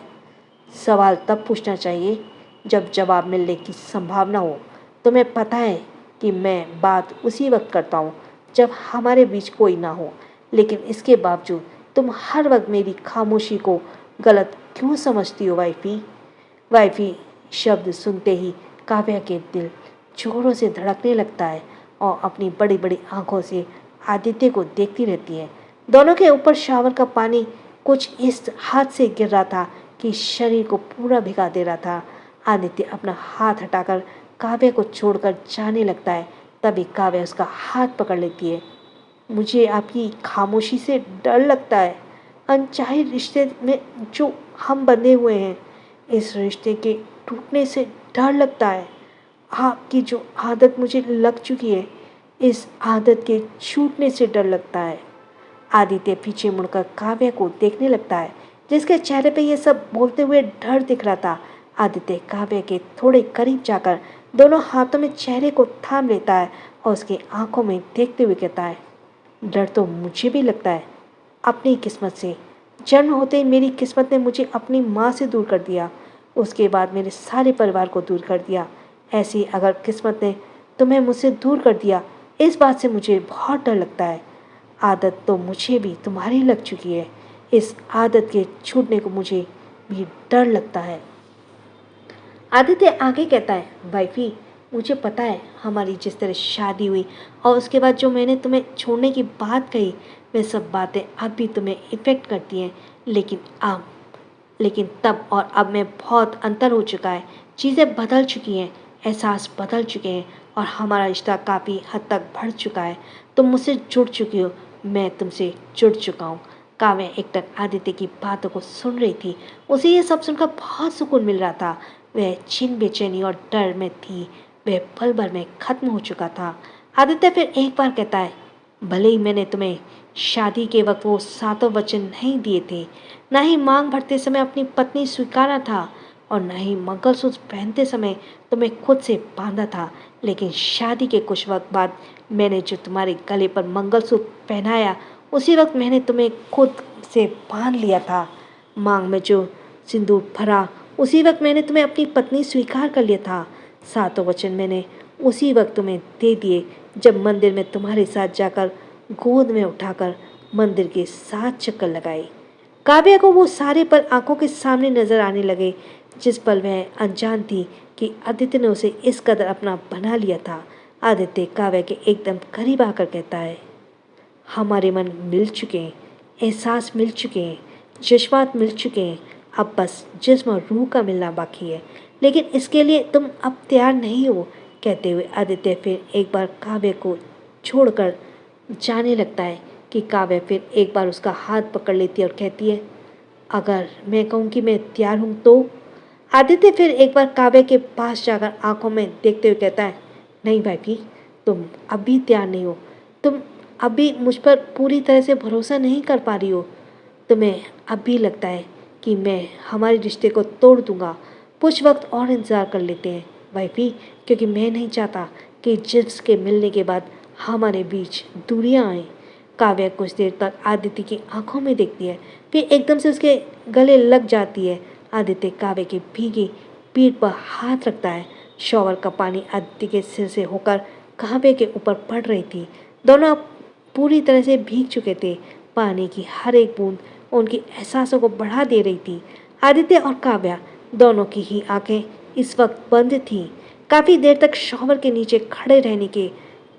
[SPEAKER 1] सवाल तब पूछना चाहिए जब जवाब मिलने की संभावना हो। तुम्हें पता है कि मैं बात उसी वक्त करता हूँ जब हमारे बीच कोई ना हो, लेकिन इसके बावजूद तुम हर वक्त मेरी खामोशी को गलत क्यों समझती हो वाइफी? वाइफी शब्द सुनते ही काव्या के दिल जोरों से धड़कने लगता है और अपनी बड़ी बड़ी आंखों से आदित्य को देखती रहती है। दोनों के ऊपर शावर का पानी कुछ इस हाथ से गिर रहा था कि शरीर को पूरा भिगा दे रहा था। आदित्य अपना हाथ हटाकर काव्या को छोड़कर जाने लगता है। तभी काव्या उसका हाथ पकड़ लेती है। मुझे आपकी खामोशी से डर लगता है। अनचाहे रिश्ते में जो हम बंधे हुए हैं, इस रिश्ते के टूटने से डर लगता है। आपकी जो आदत मुझे लग चुकी है, इस आदत के छूटने से डर लगता है। आदित्य पीछे मुड़कर काव्या को देखने लगता है, जिसके चेहरे पे ये सब बोलते हुए डर दिख रहा था। आदित्य काव्या के थोड़े करीब जाकर दोनों हाथों में चेहरे को थाम लेता है और उसकी आंखों में देखते हुए कहता है, डर तो मुझे भी लगता है, अपनी किस्मत से। जन्म होते ही मेरी किस्मत ने मुझे अपनी माँ से दूर कर दिया, उसके बाद मेरे सारे परिवार को दूर कर दिया। ऐसी अगर किस्मत ने तुम्हें मुझसे दूर कर दिया, इस बात से मुझे बहुत डर लगता है। आदत तो मुझे भी तुम्हारी लग चुकी है, इस आदत के छूटने को मुझे भी डर लगता है। आदित्य आगे कहता है, वाइफी मुझे पता है हमारी जिस तरह शादी हुई और उसके बाद जो मैंने तुम्हें छोड़ने की बात कही, वे सब बातें अब भी तुम्हें इफ़ेक्ट करती हैं, लेकिन तब और अब में बहुत अंतर हो चुका है। चीज़ें बदल चुकी हैं, एहसास बदल चुके हैं और हमारा रिश्ता काफ़ी हद तक बढ़ चुका है। तुम मुझसे जुड़ चुकी हो, मैं तुमसे जुड़ चुका हूँ। काव्या एकटक आदित्य की बातों को सुन रही थी। उसे ये सब सुनकर बहुत सुकून मिल रहा था। वह छिन बेचैनी और डर में थी, वह पल भर में खत्म हो चुका था। आदित्य फिर एक बार कहता है, भले ही मैंने तुम्हें शादी के वक्त वो सातों वचन नहीं दिए थे, ना ही मांग भरते समय अपनी पत्नी स्वीकारा था और ना ही मंगलसूत्र पहनते समय तुम्हें खुद से बांधा था, लेकिन शादी के कुछ वक्त बाद मैंने जो तुम्हारे गले पर मंगलसूत्र पहनाया, उसी वक्त मैंने तुम्हें खुद से बांध लिया था। मांग में जो सिंदूर भरा, उसी वक्त मैंने तुम्हें अपनी पत्नी स्वीकार कर लिया था। सातों वचन मैंने उसी वक्त तुम्हें दे दिए जब मंदिर में तुम्हारे साथ जाकर गोद में उठाकर मंदिर के 7 चक्कर लगाए। काव्या को वो सारे पल आंखों के सामने नजर आने लगे, जिस पल वह अनजान थी कि आदित्य ने उसे इस कदर अपना बना लिया था। आदित्य काव्या के एकदम करीब आकर कहता है, हमारे मन मिल चुके हैं, एहसास मिल चुके हैं, जज्बात मिल चुके हैं, अब बस जिस्म और रूह का मिलना बाकी है, लेकिन इसके लिए तुम अब तैयार नहीं हो। कहते हुए आदित्य फिर एक बार काव्य को छोड़कर जाने लगता है कि काव्य फिर एक बार उसका हाथ पकड़ लेती है और कहती है, अगर मैं कहूँ कि मैं तैयार हूँ तो? आदित्य फिर एक बार काव्य के पास जाकर आंखों में देखते हुए कहता है, नहीं भाई, तुम अभी तैयार नहीं हो, तुम अभी मुझ पर पूरी तरह से भरोसा नहीं कर पा रही हो। तुम्हें अभी लगता है कि मैं हमारे रिश्ते को तोड़ दूंगा। कुछ वक्त और इंतज़ार कर लेते हैं वाइफी, क्योंकि मैं नहीं चाहता कि जिसके मिलने के बाद हमारे बीच दूरियां आएँ। काव्या कुछ देर तक आदित्य की आंखों में देखती है, फिर एकदम से उसके गले लग जाती है। आदित्य काव्या की भीगी पीठ पर हाथ रखता है। शॉवर का पानी आदित्य के सिर से होकर काव्या के ऊपर पड़ रही थी। दोनों अब पूरी तरह से भीग चुके थे। पानी की हर एक बूंद उनके एहसासों को बढ़ा दे रही थी। आदित्य और काव्या दोनों की ही आंखें इस वक्त बंद थीं। काफ़ी देर तक शॉवर के नीचे खड़े रहने के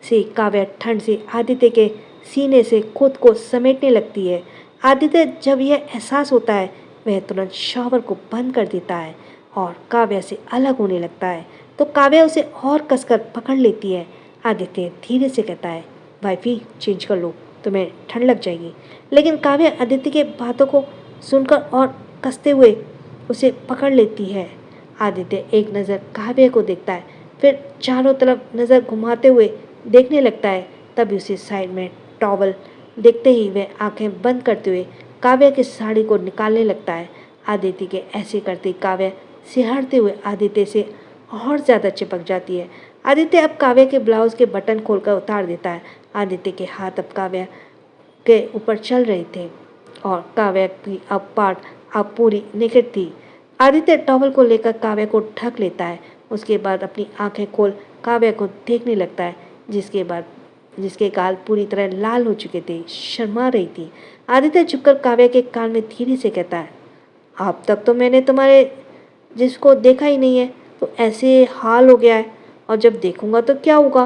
[SPEAKER 1] से काव्या ठंड से आदित्य के सीने से खुद को समेटने लगती है। आदित्य जब यह एहसास होता है, वह तुरंत शॉवर को बंद कर देता है और काव्या से अलग होने लगता है, तो काव्या उसे और कसकर पकड़ लेती है। आदित्य धीरे से कहता है, वाइफी चेंज कर लो, तुम्हें ठंड लग जाएगी। लेकिन काव्या आदित्य के बातों को सुनकर और कसते हुए उसे पकड़ लेती है। आदित्य एक नज़र काव्या को देखता है, फिर चारों तरफ नज़र घुमाते हुए देखने लगता है। तभी उसे साइड में टॉवल देखते ही वह आंखें बंद करते हुए काव्या की साड़ी को निकालने लगता है। आदित्य के ऐसे करते काव्या सिहरते हुए आदित्य से और ज़्यादा चिपक जाती है। आदित्य अब काव्या के ब्लाउज के बटन खोलकर उतार देता है। आदित्य के हाथ अब काव्या के ऊपर चल रहे थे और काव्या की अब पार्ट अब पूरी निकट थी। आदित्य टॉवल को लेकर काव्या को ढक लेता है। उसके बाद अपनी आंखें खोल काव्या को देखने लगता है, जिसके गाल पूरी तरह लाल हो चुके थे, शर्मा रही थी। आदित्य झुककर काव्या के कान में धीरे से कहता है, अब तक तो मैंने तुम्हारे जिसको देखा ही नहीं है, तो ऐसे हाल हो गया है, और जब देखूंगा तो क्या होगा।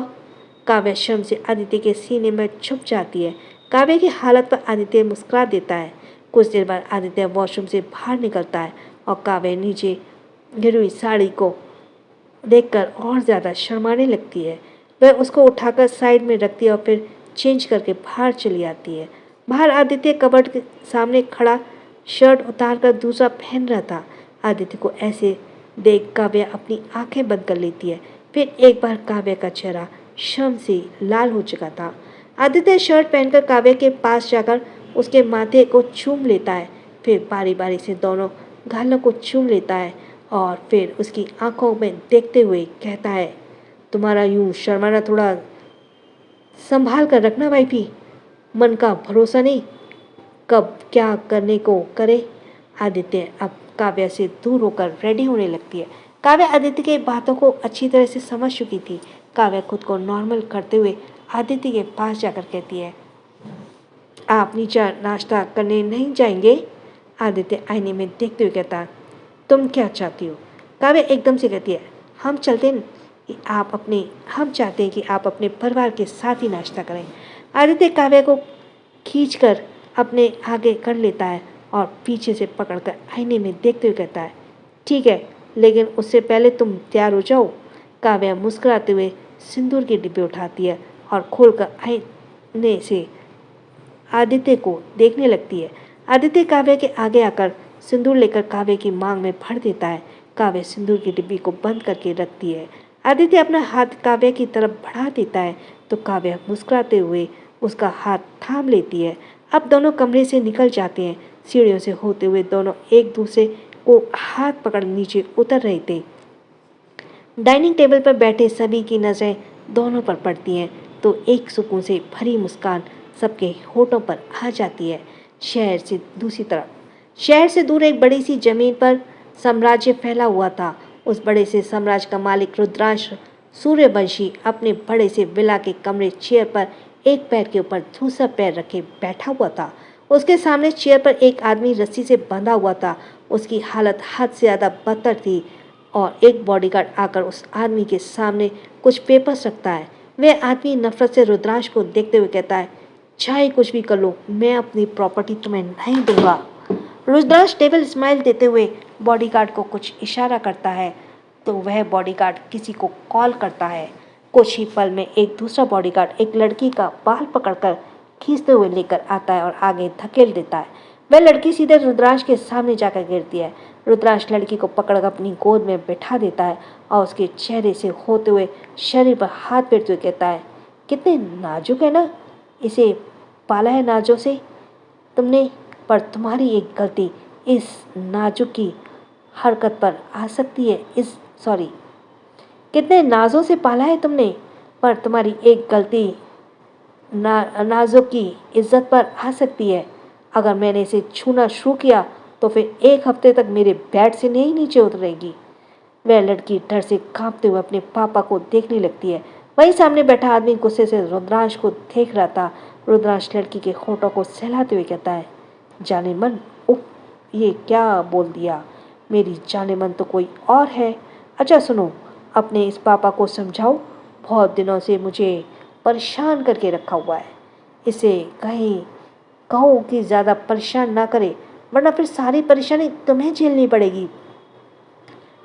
[SPEAKER 1] काव्या शर्म से आदित्य के सीने में छुप जाती है। काव्या की हालत पर आदित्य मुस्कुरा देता है। कुछ देर बाद आदित्य वॉशरूम से बाहर निकलता है और काव्या नीचे गिरी हुई साड़ी को देखकर और ज़्यादा शर्माने लगती है। वह उसको उठाकर साइड में रखती है और फिर चेंज करके बाहर चली आती है। बाहर आदित्य कबर्ड के सामने खड़ा शर्ट उतार कर दूसरा पहन रहा था। आदित्य को ऐसे देख काव्या अपनी आंखें बंद कर लेती है। फिर एक बार काव्या का चेहरा शर्म से लाल हो चुका था। आदित्य शर्ट पहनकर काव्या के पास जाकर उसके माथे को चूम लेता है। फिर बारी बारी से दोनों गालों को चूम लेता है और फिर उसकी आंखों में देखते हुए कहता है, तुम्हारा यूं शर्माना थोड़ा संभाल कर रखना वाइफी, मन का भरोसा नहीं, कब क्या करने को करे। आदित्य अब काव्या से दूर होकर रेडी होने लगती है। काव्या आदित्य की बातों को अच्छी तरह से समझ चुकी थी। काव्या खुद को नॉर्मल करते हुए आदित्य के पास जाकर कहती है, आप नीचे नाश्ता करने नहीं जाएंगे। आदित्य आईने में देखते हुए कहता, तुम क्या चाहती हो। काव्या एकदम से कहती है, हम चलते हैं कि हम चाहते हैं कि आप अपने परिवार के साथ ही नाश्ता करें। आदित्य काव्या को खींचकर अपने आगे कर लेता है और पीछे से पकड़कर आईने में देखते हुए कहता है, ठीक है, लेकिन उससे पहले तुम तैयार हो जाओ। काव्या मुस्कुराते हुए सिंदूर के डिब्बे उठाती है और खोलकर आईने से आदित्य को देखने लगती है। आदित्य काव्या के आगे आकर सिंदूर लेकर काव्या की मांग में भर देता है। काव्या सिंदूर की डिब्बी को बंद करके रखती है। आदित्य अपना हाथ काव्या की तरफ बढ़ा देता है तो काव्या मुस्कुराते हुए उसका हाथ थाम लेती है। अब दोनों कमरे से निकल जाते हैं। सीढ़ियों से होते हुए दोनों एक दूसरे को हाथ पकड़ नीचे उतर रहे थे। डाइनिंग टेबल पर बैठे सभी की नज़रें दोनों पर पड़ती हैं तो एक सुकून से भरी मुस्कान सबके होठों पर आ जाती है। शहर से दूर एक बड़ी सी जमीन पर साम्राज्य फैला हुआ था। उस बड़े से साम्राज्य का मालिक रुद्रांश सूर्यवंशी अपने बड़े से विला के कमरे चेयर पर एक पैर के ऊपर दूसरा पैर रखे बैठा हुआ था। उसके सामने चेयर पर एक आदमी रस्सी से बंधा हुआ था। उसकी हालत हद से ज़्यादा बदतर थी और एक बॉडीगार्ड आकर उस आदमी के सामने कुछ पेपर्स रखता है। वह आदमी नफरत से रुद्रांश को देखते हुए कहता है, चाहे कुछ भी कर लो, मैं अपनी प्रॉपर्टी तुम्हें नहीं दूंगा। रुद्रांश टेबल स्माइल देते हुए बॉडीगार्ड को कुछ इशारा करता है तो वह बॉडीगार्ड किसी को कॉल करता है। कुछ ही पल में एक दूसरा बॉडीगार्ड एक लड़की का बाल पकड़कर खींचते हुए लेकर आता है और आगे धकेल देता है। वह लड़की सीधे रुद्रांश के सामने जाकर गिरती है। रुद्रांश लड़की को पकड़कर अपनी गोद में बिठा देता है और उसके चेहरे से होते हुए शरीर पर हाथ फेरते हुए कहता है, कितने नाजुक है ना, इसे पाला है नाजों से तुमने, पर तुम्हारी एक गलती इस नाजुक की हरकत पर आ सकती है। कितने नाजों से पाला है तुमने, पर तुम्हारी एक गलती नाजुक की इज्जत पर आ सकती है। अगर मैंने इसे छूना शुरू किया तो फिर एक हफ्ते तक मेरे बेड से नहीं नीचे उतरेगी। वह लड़की डर से कांपते हुए अपने पापा को देखने लगती है। वहीं सामने बैठा आदमी गुस्से से रुद्रांश को देख रहा था। रुद्रांश लड़की के होठों को सहलाते हुए कहता है, जाने मन, उफ, ये क्या बोल दिया, मेरी जाने मन तो कोई और है। अच्छा सुनो, अपने इस पापा को समझाओ, बहुत दिनों से मुझे परेशान करके रखा हुआ है। इसे कहो कि ज़्यादा परेशान ना करे, वरना फिर सारी परेशानी तुम्हें झेलनी पड़ेगी।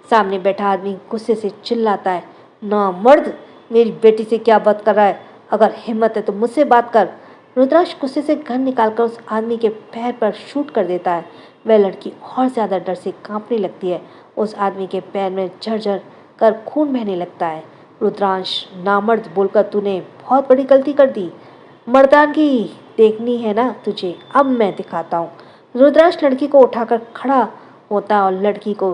[SPEAKER 1] सामने बैठा आदमी गुस्से से चिल्लाता है, ना मर्द, मेरी बेटी से क्या बात कर रहा है, अगर हिम्मत है तो मुझसे बात कर। रुद्रांश गुस्से से गन निकालकर उस आदमी के पैर पर शूट कर देता है। वह लड़की और ज़्यादा डर से कांपने लगती है। उस आदमी के पैर में झरझर कर खून बहने लगता है। रुद्रांश, नामर्द बोलकर तूने बहुत बड़ी गलती कर दी। मर्दानगी देखनी है ना तुझे, अब मैं दिखाता हूँ। रुद्रांश लड़की को उठाकर खड़ा होता है और लड़की को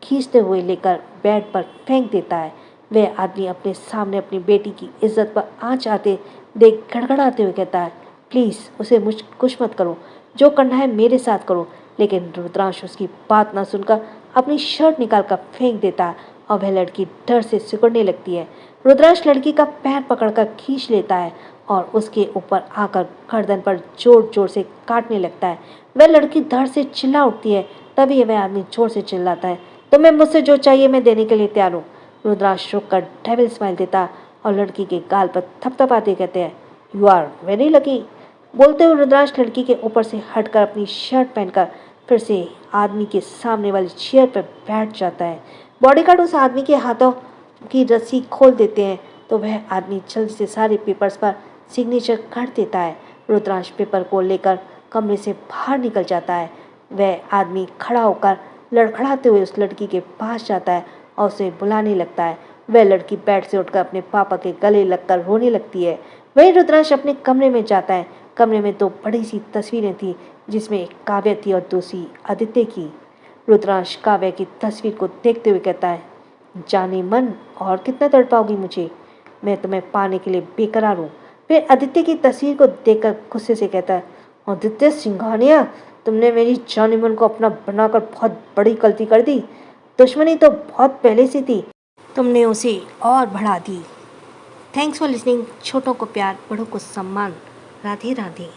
[SPEAKER 1] खींचते हुए लेकर बेड पर फेंक देता है। वह आदमी अपने सामने अपनी बेटी की इज्जत पर आंच आते देख गड़गड़ाते हुए कहता है, प्लीज़ उसे कुछ मत करो, जो करना है मेरे साथ करो। लेकिन रुद्रांश उसकी बात ना सुनकर अपनी शर्ट निकाल कर फेंक देता है और वह लड़की डर से सिकुड़ने लगती है। रुद्रांश लड़की का पैर पकड़कर खींच लेता है और उसके ऊपर आकर गर्दन पर जोर जोर से काटने लगता है। वह लड़की दर्द से चिल्ला उठती है। तभी वह आदमी जोर से चिल्लाता है, तुम्हें मुझसे जो चाहिए मैं देने के लिए तैयार हूँ। रुद्रांश रुककर डेविल स्माइल देता और लड़की के गाल पर थपथपाते कहते हैं, यू आर वेरी लकी। बोलते हुए रुद्रांश लड़की के ऊपर से हटकर अपनी शर्ट पहनकर फिर से आदमी के सामने वाली चेयर पर बैठ जाता है। बॉडीगार्ड उस आदमी के हाथों की रस्सी खोल देते हैं तो वह आदमी जल्दी से सारे पेपर्स पर सिग्नेचर कर देता है। रुद्रांश पेपर को लेकर कमरे से बाहर निकल जाता है। वह आदमी खड़ा होकर लड़खड़ाते हुए उस लड़की के पास जाता है और उसे बुलाने लगता है। वह लड़की बेड से उठकर अपने पापा के गले लगकर रोने लगती है। वही रुद्रांश अपने कमरे में जाता है। कमरे में 2 बड़ी सी तस्वीरें थी जिसमें एक काव्य थी और दूसरी आदित्य की। रुद्रांश काव्य की तस्वीर को देखते हुए कहता है, जाने मन और कितना तड़पाओगी मुझे, मैं तुम्हें पाने के लिए बेकरार हूँ। फिर आदित्य की तस्वीर को देखकर गुस्से से कहता है, आदित्य सिंघानिया, तुमने मेरी जाने मन को अपना बनाकर बहुत बड़ी गलती कर दी। दुश्मनी तो बहुत पहले से थी, तुमने उसे और बढ़ा दी। Thanks for listening. छोटों को प्यार, बड़ों को सम्मान। राधे राधे।